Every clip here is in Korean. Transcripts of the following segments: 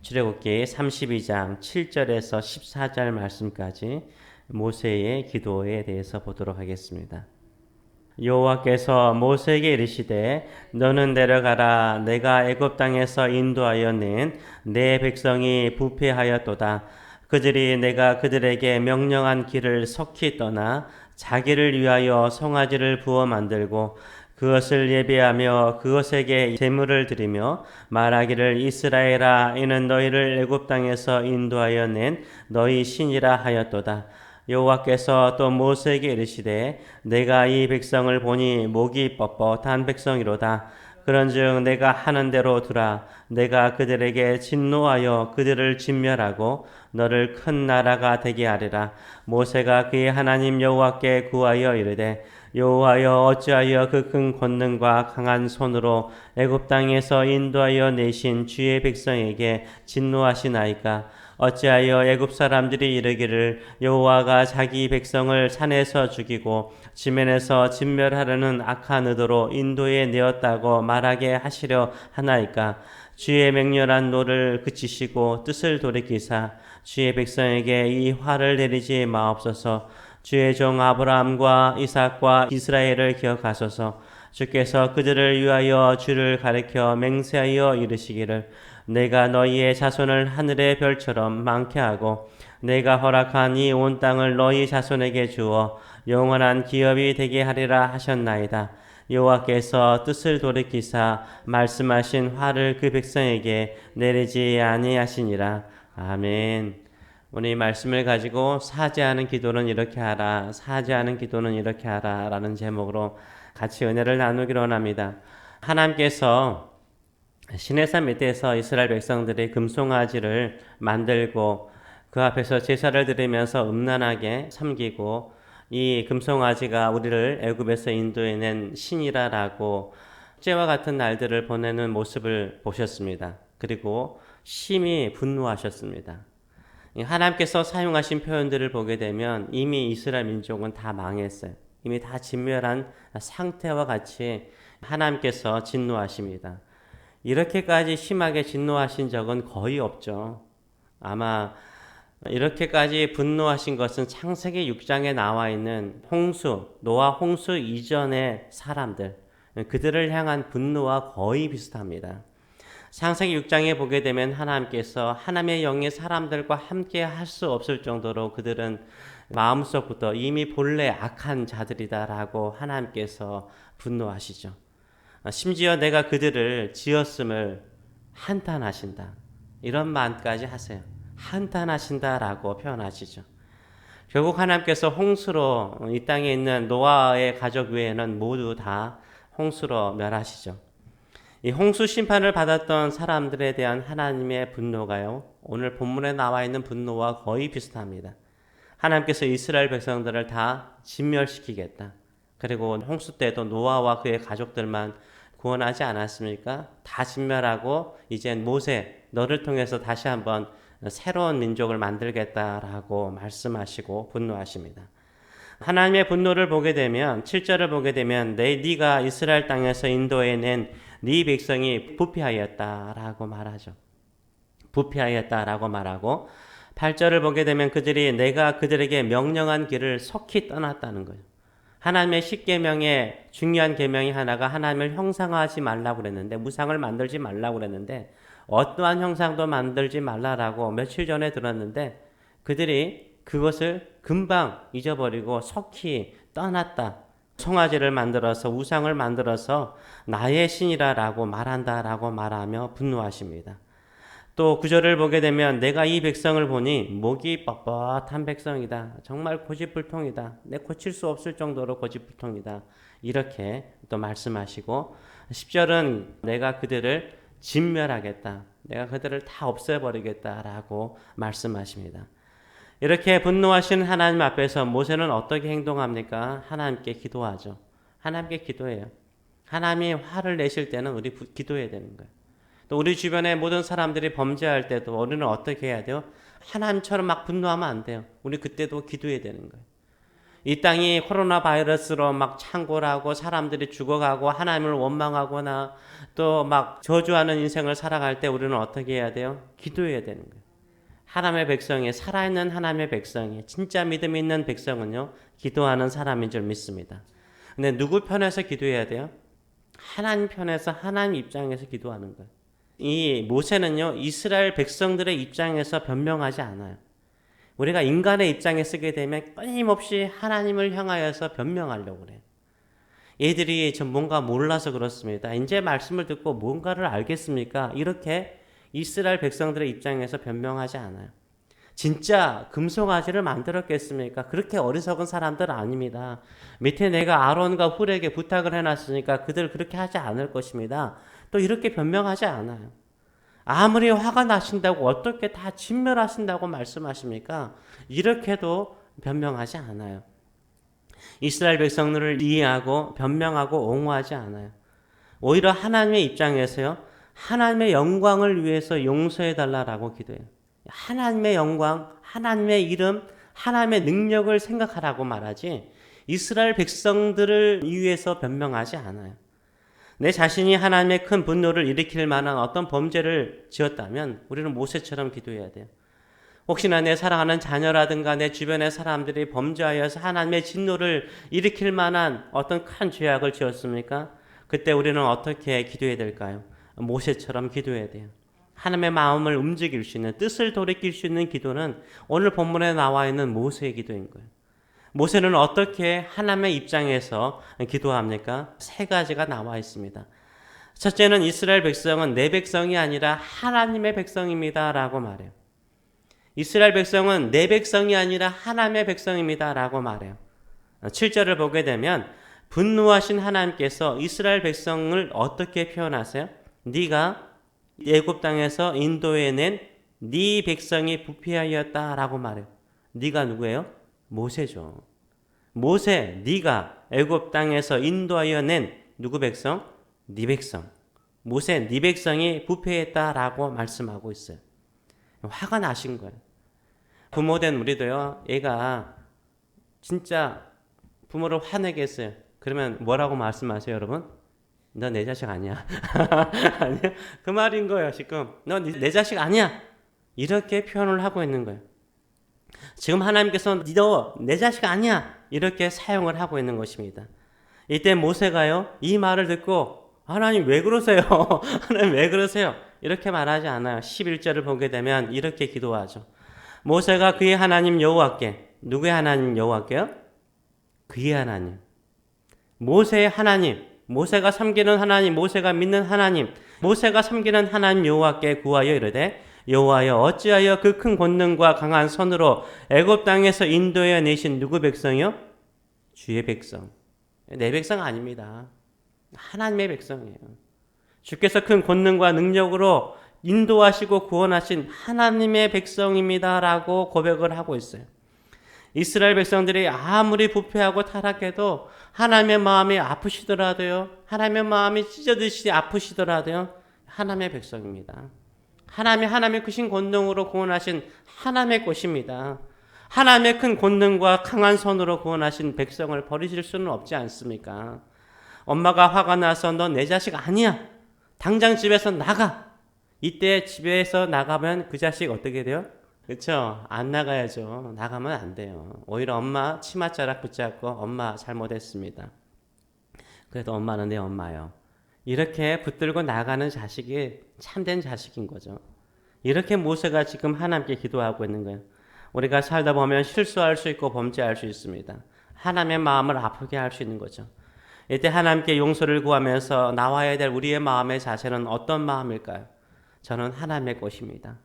출애굽기 32장 7절에서 14절 말씀까지 모세의 기도에 대해서 보도록 하겠습니다. 여호와께서 모세에게 이르시되 너는 내려가라. 내가 애굽 땅에서 인도하여 낸 내 백성이 부패하였도다. 그들이 내가 그들에게 명령한 길을 속히 떠나 자기를 위하여 송아지를 부어 만들고 그것을 예배하며 그것에게 제물을 드리며 말하기를 이스라엘아 이는 너희를 애굽 땅에서 인도하여 낸 너희 신이라 하였도다. 여호와께서 또 모세에게 이르시되 내가 이 백성을 보니 목이 뻣뻣한 백성이로다. 그런즉 내가 하는 대로 두라. 내가 그들에게 진노하여 그들을 진멸하고 너를 큰 나라가 되게 하리라. 모세가 그의 하나님 여호와께 구하여 이르되 여호와여 어찌하여 그 큰 권능과 강한 손으로 애굽 땅에서 인도하여 내신 주의 백성에게 진노하시나이까? 어찌하여 애굽 사람들이 이르기를 여호와가 자기 백성을 산에서 죽이고 지면에서 진멸하려는 악한 의도로 인도에 내었다고 말하게 하시려 하나이까? 주의 맹렬한 노를 그치시고 뜻을 돌이키사 주의 백성에게 이 화를 내리지 마옵소서. 주의 종 아브라함과 이삭과 이스라엘을 기억하소서. 주께서 그들을 위하여 주를 가리켜 맹세하여 이르시기를 내가 너희의 자손을 하늘의 별처럼 많게 하고 내가 허락한 이 온 땅을 너희 자손에게 주어 영원한 기업이 되게 하리라 하셨나이다. 여호와께서 뜻을 돌이키사 말씀하신 화를 그 백성에게 내리지 아니하시니라. 아멘. 오늘 이 말씀을 가지고 사죄하는 기도는 이렇게 하라, 사죄하는 기도는 이렇게 하라 라는 제목으로 같이 은혜를 나누기로 합니다. 하나님께서 시내산 밑에서 이스라엘 백성들이 금송아지를 만들고 그 앞에서 제사를 드리면서 음란하게 섬기고 이 금송아지가 우리를 애굽에서 인도해낸 신이라라고 축제와 같은 날들을 보내는 모습을 보셨습니다. 그리고 심히 분노하셨습니다. 하나님께서 사용하신 표현들을 보게 되면 이미 이스라엘 민족은 다 망했어요. 이미 다 진멸한 상태와 같이 하나님께서 진노하십니다. 이렇게까지 심하게 진노하신 적은 거의 없죠. 아마 이렇게까지 분노하신 것은 창세기 6장에 나와 있는 노아 홍수 이전의 사람들, 그들을 향한 분노와 거의 비슷합니다. 창세기 6장에 보게 되면 하나님께서 하나님의 영이 사람들과 함께 할 수 없을 정도로 그들은 마음속부터 이미 본래 악한 자들이다라고 하나님께서 분노하시죠. 심지어 내가 그들을 지었음을 한탄하신다. 이런 말까지 하세요. 한탄하신다라고 표현하시죠. 결국 하나님께서 홍수로 이 땅에 있는 노아의 가족 외에는 모두 다 홍수로 멸하시죠. 이 홍수 심판을 받았던 사람들에 대한 하나님의 분노가요, 오늘 본문에 나와 있는 분노와 거의 비슷합니다. 하나님께서 이스라엘 백성들을 다 진멸시키겠다. 그리고 홍수 때도 노아와 그의 가족들만 구원하지 않았습니까? 다 진멸하고 이젠 모세 너를 통해서 다시 한번 새로운 민족을 만들겠다라고 말씀하시고 분노하십니다. 하나님의 분노를 보게 되면 7절을 보게 되면 네가 이스라엘 땅에서 인도해낸 네 백성이 부패하였다라고 말하죠. 부패하였다라고 말하고 8절을 보게 되면 그들이 내가 그들에게 명령한 길을 속히 떠났다는 거예요. 하나님의 10계명의 중요한 계명이 하나가 하나님을 형상화하지 말라고 그랬는데, 무상을 만들지 말라고 그랬는데 어떠한 형상도 만들지 말라라고 며칠 전에 들었는데 그들이 그것을 금방 잊어버리고 속히 떠났다. 송아지를 만들어서 우상을 만들어서 나의 신이라고 말한다라고 말하며 분노하십니다. 또 9절을 보게 되면 내가 이 백성을 보니 목이 뻣뻣한 백성이다. 정말 고집불통이다. 내 고칠 수 없을 정도로 고집불통이다. 이렇게 또 말씀하시고 10절은 내가 그들을 진멸하겠다. 내가 그들을 다 없애버리겠다라고 말씀하십니다. 이렇게 분노하시는 하나님 앞에서 모세는 어떻게 행동합니까? 하나님께 기도하죠. 하나님께 기도해요. 하나님이 화를 내실 때는 우리 기도해야 되는 거예요. 또 우리 주변의 모든 사람들이 범죄할 때도 우리는 어떻게 해야 돼요? 하나님처럼 막 분노하면 안 돼요. 우리 그때도 기도해야 되는 거예요. 이 땅이 코로나 바이러스로 막 창궐하고 사람들이 죽어가고 하나님을 원망하거나 또 막 저주하는 인생을 살아갈 때 우리는 어떻게 해야 돼요? 기도해야 되는 거예요. 하나님의 백성이, 살아있는 하나님의 백성이, 진짜 믿음 있는 백성은요, 기도하는 사람인 줄 믿습니다. 근데 누구 편에서 기도해야 돼요? 하나님 편에서, 하나님 입장에서 기도하는 거예요. 이 모세는요, 이스라엘 백성들의 입장에서 변명하지 않아요. 우리가 인간의 입장에 쓰게 되면 끊임없이 하나님을 향하여서 변명하려고 그래요. 얘들이 전 뭔가 몰라서 그렇습니다. 이제 말씀을 듣고 뭔가를 알겠습니까? 이렇게 이스라엘 백성들의 입장에서 변명하지 않아요. 진짜 금송아지를 만들었겠습니까? 그렇게 어리석은 사람들 아닙니다. 밑에 내가 아론과 훌에게 부탁을 해놨으니까 그들 그렇게 하지 않을 것입니다. 또 이렇게 변명하지 않아요. 아무리 화가 나신다고 어떻게 다 진멸하신다고 말씀하십니까? 이렇게도 변명하지 않아요. 이스라엘 백성들을 이해하고 변명하고 옹호하지 않아요. 오히려 하나님의 입장에서요, 하나님의 영광을 위해서 용서해 달라라고 기도해요. 하나님의 영광, 하나님의 이름, 하나님의 능력을 생각하라고 말하지 이스라엘 백성들을 위해서 변명하지 않아요. 내 자신이 하나님의 큰 분노를 일으킬 만한 어떤 범죄를 지었다면 우리는 모세처럼 기도해야 돼요. 혹시나 내 사랑하는 자녀라든가 내 주변의 사람들이 범죄하여서 하나님의 진노를 일으킬 만한 어떤 큰 죄악을 지었습니까? 그때 우리는 어떻게 기도해야 될까요? 모세처럼 기도해야 돼요. 하나님의 마음을 움직일 수 있는, 뜻을 돌이킬 수 있는 기도는 오늘 본문에 나와 있는 모세의 기도인 거예요. 모세는 어떻게 하나님의 입장에서 기도합니까? 세 가지가 나와 있습니다. 첫째는 이스라엘 백성은 내 백성이 아니라 하나님의 백성입니다 라고 말해요. 이스라엘 백성은 내 백성이 아니라 하나님의 백성입니다 라고 말해요. 7절을 보게 되면 분노하신 하나님께서 이스라엘 백성을 어떻게 표현하세요? 네가 애굽 땅에서 인도해낸 네 백성이 부패하였다라고 말해요. 네가 누구예요? 모세죠. 모세, 네가 애굽 땅에서 인도하여 낸 누구 백성? 네 백성. 모세, 네 백성이 부패했다라고 말씀하고 있어요. 화가 나신 거예요. 부모된 우리도요, 얘가 진짜 부모를 화내게 했어요. 그러면 뭐라고 말씀하세요, 여러분? 너 내 자식 아니야. 아니야? 그 말인 거예요, 지금. 너 내 자식 아니야. 이렇게 표현을 하고 있는 거예요. 지금 하나님께서 너 내 자식 아니야. 이렇게 사용을 하고 있는 것입니다. 이때 모세가요, 이 말을 듣고 하나님 왜 그러세요? 하나님 왜 그러세요? 이렇게 말하지 않아요. 11절을 보게 되면 이렇게 기도하죠. 모세가 그의 하나님 여호와께, 누구의 하나님 여호와께요? 그의 하나님. 모세의 하나님, 모세가 섬기는 하나님, 모세가 믿는 하나님, 모세가 섬기는 하나님 여호와께 구하여 이르되 여호와여 어찌하여 그 큰 권능과 강한 손으로 애굽 땅에서 인도해 내신 누구 백성이요? 주의 백성. 내 백성 아닙니다. 하나님의 백성이에요. 주께서 큰 권능과 능력으로 인도하시고 구원하신 하나님의 백성입니다라고 고백을 하고 있어요. 이스라엘 백성들이 아무리 부패하고 타락해도 하나님의 마음이 아프시더라도요, 하나님의 마음이 찢어지시 아프시더라도요, 하나님의 백성입니다. 하나님의 크신 권능으로 구원하신 하나님의 것입니다. 하나님의 큰 권능과 강한 손으로 구원하신 백성을 버리실 수는 없지 않습니까? 엄마가 화가 나서 너 내 자식 아니야. 당장 집에서 나가. 이때 집에서 나가면 그 자식 어떻게 돼요? 그렇죠? 안 나가야죠. 나가면 안 돼요. 오히려 엄마 치맛자락 붙잡고 엄마 잘못했습니다. 그래도 엄마는 내 엄마요. 이렇게 붙들고 나가는 자식이 참된 자식인 거죠. 이렇게 모세가 지금 하나님께 기도하고 있는 거예요. 우리가 살다 보면 실수할 수 있고 범죄할 수 있습니다. 하나님의 마음을 아프게 할 수 있는 거죠. 이때 하나님께 용서를 구하면서 나와야 될 우리의 마음의 자세는 어떤 마음일까요? 저는 하나님의 것입니다.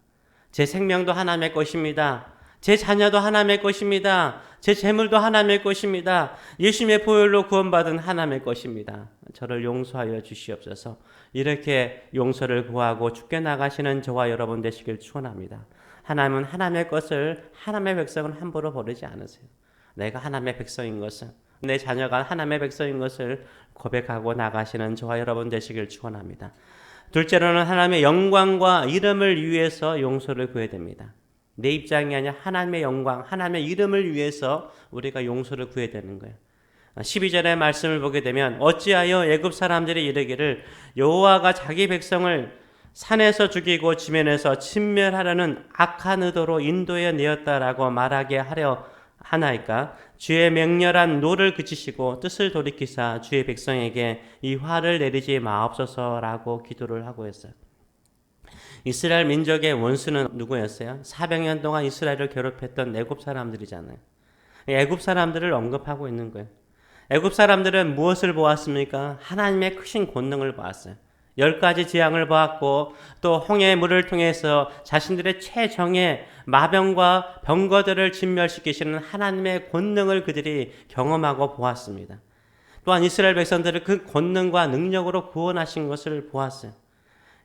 제 생명도 하나님의 것입니다. 제 자녀도 하나님의 것입니다. 제 재물도 하나님의 것입니다. 예수님의 보혈로 구원받은 하나님의 것입니다. 저를 용서하여 주시옵소서. 이렇게 용서를 구하고 죽게 나가시는 저와 여러분 되시길 축원합니다. 하나님은 하나님의 것을, 하나님의 백성을 함부로 버리지 않으세요. 내가 하나님의 백성인 것을, 내 자녀가 하나님의 백성인 것을 고백하고 나가시는 저와 여러분 되시길 축원합니다. 둘째로는 하나님의 영광과 이름을 위해서 용서를 구해야 됩니다. 내 입장이 아니라 하나님의 영광, 하나님의 이름을 위해서 우리가 용서를 구해야 되는 거예요. 12절의 말씀을 보게 되면 어찌하여 애굽 사람들이 이르기를 여호와가 자기 백성을 산에서 죽이고 지면에서 침멸하려는 악한 의도로 인도해 내었다라고 말하게 하려 하나이까. 주의 맹렬한 노를 그치시고 뜻을 돌이키사 주의 백성에게 이 화를 내리지 마옵소서라고 기도를 하고 있어요. 이스라엘 민족의 원수는 누구였어요? 400년 동안 이스라엘을 괴롭혔던 애굽 사람들이잖아요. 애굽 사람들을 언급하고 있는 거예요. 애굽 사람들은 무엇을 보았습니까? 하나님의 크신 권능을 보았어요. 10가지 재앙을 보았고 또 홍해의 물을 통해서 자신들의 최정예 마병과 병거들을 진멸시키시는 하나님의 권능을 그들이 경험하고 보았습니다. 또한 이스라엘 백성들을 그 권능과 능력으로 구원하신 것을 보았어요.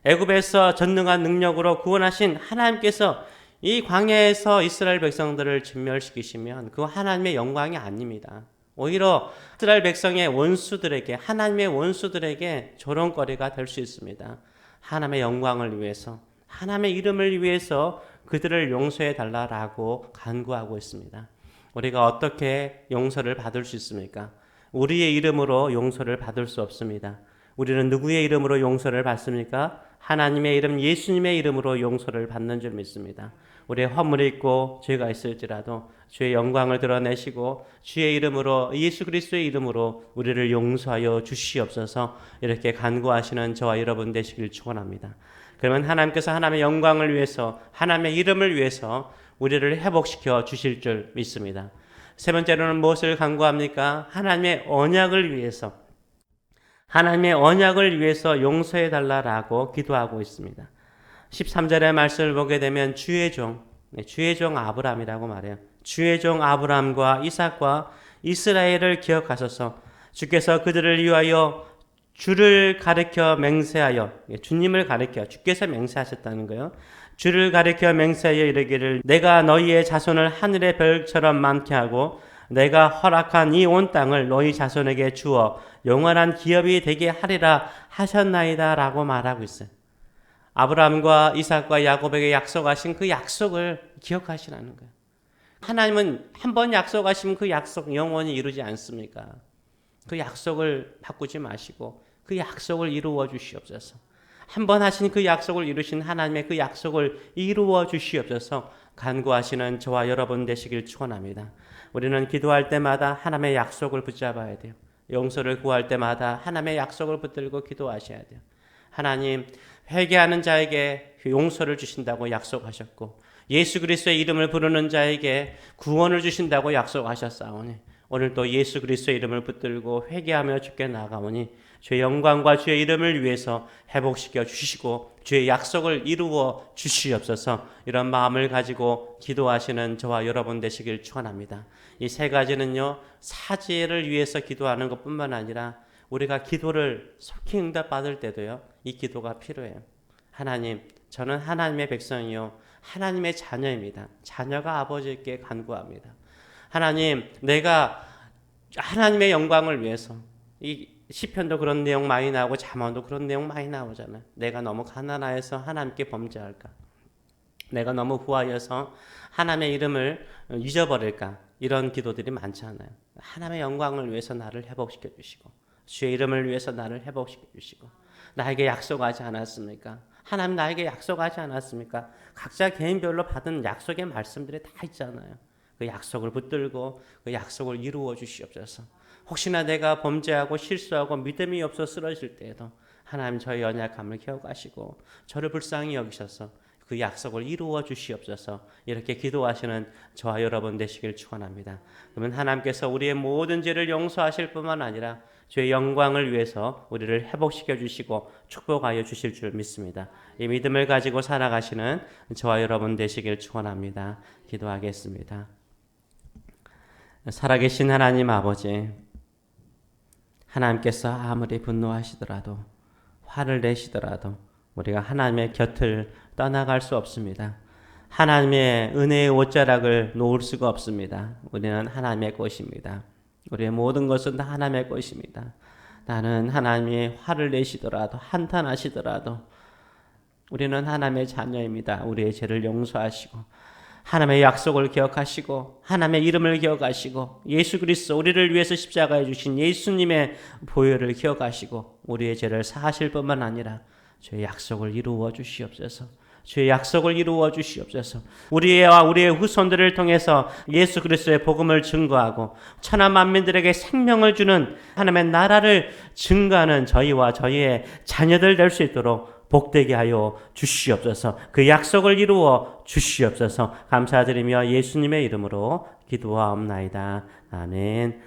애굽에서 전능한 능력으로 구원하신 하나님께서 이 광야에서 이스라엘 백성들을 진멸시키시면 그거 하나님의 영광이 아닙니다. 오히려 이스라엘 백성의 원수들에게, 하나님의 원수들에게 조롱거리가 될 수 있습니다. 하나님의 영광을 위해서, 하나님의 이름을 위해서 그들을 용서해 달라라고 간구하고 있습니다. 우리가 어떻게 용서를 받을 수 있습니까? 우리의 이름으로 용서를 받을 수 없습니다. 우리는 누구의 이름으로 용서를 받습니까? 하나님의 이름, 예수님의 이름으로 용서를 받는 줄 믿습니다. 우리의 허물이 있고 죄가 있을지라도 주의 영광을 드러내시고 주의 이름으로, 예수 그리스도의 이름으로 우리를 용서하여 주시옵소서. 이렇게 간구하시는 저와 여러분 되시길 축원합니다. 그러면 하나님께서 하나님의 영광을 위해서, 하나님의 이름을 위해서 우리를 회복시켜 주실 줄 믿습니다. 세 번째로는 무엇을 간구합니까? 하나님의 언약을 위해서, 하나님의 언약을 위해서 용서해 달라라고 기도하고 있습니다. 13절의 말씀을 보게 되면 주의 종 아브람이라고 말해요. 주의 종 아브람과 이삭과 이스라엘을 기억하소서. 주께서 그들을 위하여 주를 가리켜 맹세하여, 주님을 가리켜 주께서 맹세하셨다는 거예요. 주를 가리켜 맹세하여 이르기를 내가 너희의 자손을 하늘의 별처럼 많게 하고 내가 허락한 이 온 땅을 너희 자손에게 주어 영원한 기업이 되게 하리라 하셨나이다 라고 말하고 있어요. 아브라함과 이삭과 야곱에게 약속하신 그 약속을 기억하시라는 거예요. 하나님은 한 번 약속하시면 그 약속 영원히 이루지 않습니까? 그 약속을 바꾸지 마시고 그 약속을 이루어 주시옵소서. 한 번 하신 그 약속을 이루신 하나님의 그 약속을 이루어 주시옵소서. 간구하시는 저와 여러분 되시길 축원합니다. 우리는 기도할 때마다 하나님의 약속을 붙잡아야 돼요. 용서를 구할 때마다 하나님의 약속을 붙들고 기도하셔야 돼요. 하나님, 회개하는 자에게 용서를 주신다고 약속하셨고 예수 그리스도의 이름을 부르는 자에게 구원을 주신다고 약속하셨사오니 오늘 또 예수 그리스도의 이름을 붙들고 회개하며 주께 나아가오니 주의 영광과 주의 이름을 위해서 회복시켜 주시고 주의 약속을 이루어 주시옵소서. 이런 마음을 가지고 기도하시는 저와 여러분 되시길 축원합니다. 이 세 가지는요, 사죄를 위해서 기도하는 것뿐만 아니라 우리가 기도를 속히 응답받을 때도요, 이 기도가 필요해요. 하나님, 저는 하나님의 백성이요 하나님의 자녀입니다. 자녀가 아버지께 간구합니다. 하나님, 내가 하나님의 영광을 위해서, 이 시편도 그런 내용 많이 나오고 잠언도 그런 내용 많이 나오잖아요. 내가 너무 가난하여서 하나님께 범죄할까? 내가 너무 부하여서 하나님의 이름을 잊어버릴까? 이런 기도들이 많잖아요. 하나님의 영광을 위해서 나를 회복시켜 주시고 주의 이름을 위해서 나를 회복시켜 주시고 나에게 약속하지 않았습니까? 하나님 나에게 약속하지 않았습니까? 각자 개인별로 받은 약속의 말씀들이 다 있잖아요. 그 약속을 붙들고 그 약속을 이루어 주시옵소서. 혹시나 내가 범죄하고 실수하고 믿음이 없어 쓰러질 때에도 하나님 저의 연약함을 기억하시고 저를 불쌍히 여기셔서 그 약속을 이루어 주시옵소서. 이렇게 기도하시는 저와 여러분 되시길 축원합니다. 그러면 하나님께서 우리의 모든 죄를 용서하실 뿐만 아니라 주의 영광을 위해서 우리를 회복시켜 주시고 축복하여 주실 줄 믿습니다. 이 믿음을 가지고 살아가시는 저와 여러분 되시길 축원합니다. 기도하겠습니다. 살아계신 하나님 아버지, 하나님께서 아무리 분노하시더라도 화를 내시더라도 우리가 하나님의 곁을 떠나갈 수 없습니다. 하나님의 은혜의 옷자락을 놓을 수가 없습니다. 우리는 하나님의 것입니다. 우리의 모든 것은 다 하나님의 것입니다. 나는 하나님의 화를 내시더라도 한탄하시더라도 우리는 하나님의 자녀입니다. 우리의 죄를 용서하시고 하나님의 약속을 기억하시고 하나님의 이름을 기억하시고 예수 그리스도 우리를 위해서 십자가에 주신 예수님의 보혈을 기억하시고 우리의 죄를 사하실 뿐만 아니라 주의 약속을 이루어 주시옵소서. 주의 약속을 이루어 주시옵소서. 우리와 우리의 후손들을 통해서 예수 그리스도의 복음을 증거하고 천하 만민들에게 생명을 주는 하나님의 나라를 증거하는 저희와 저희의 자녀들 될 수 있도록 복되게 하여 주시옵소서. 그 약속을 이루어 주시옵소서. 감사드리며 예수님의 이름으로 기도하옵나이다. 아멘.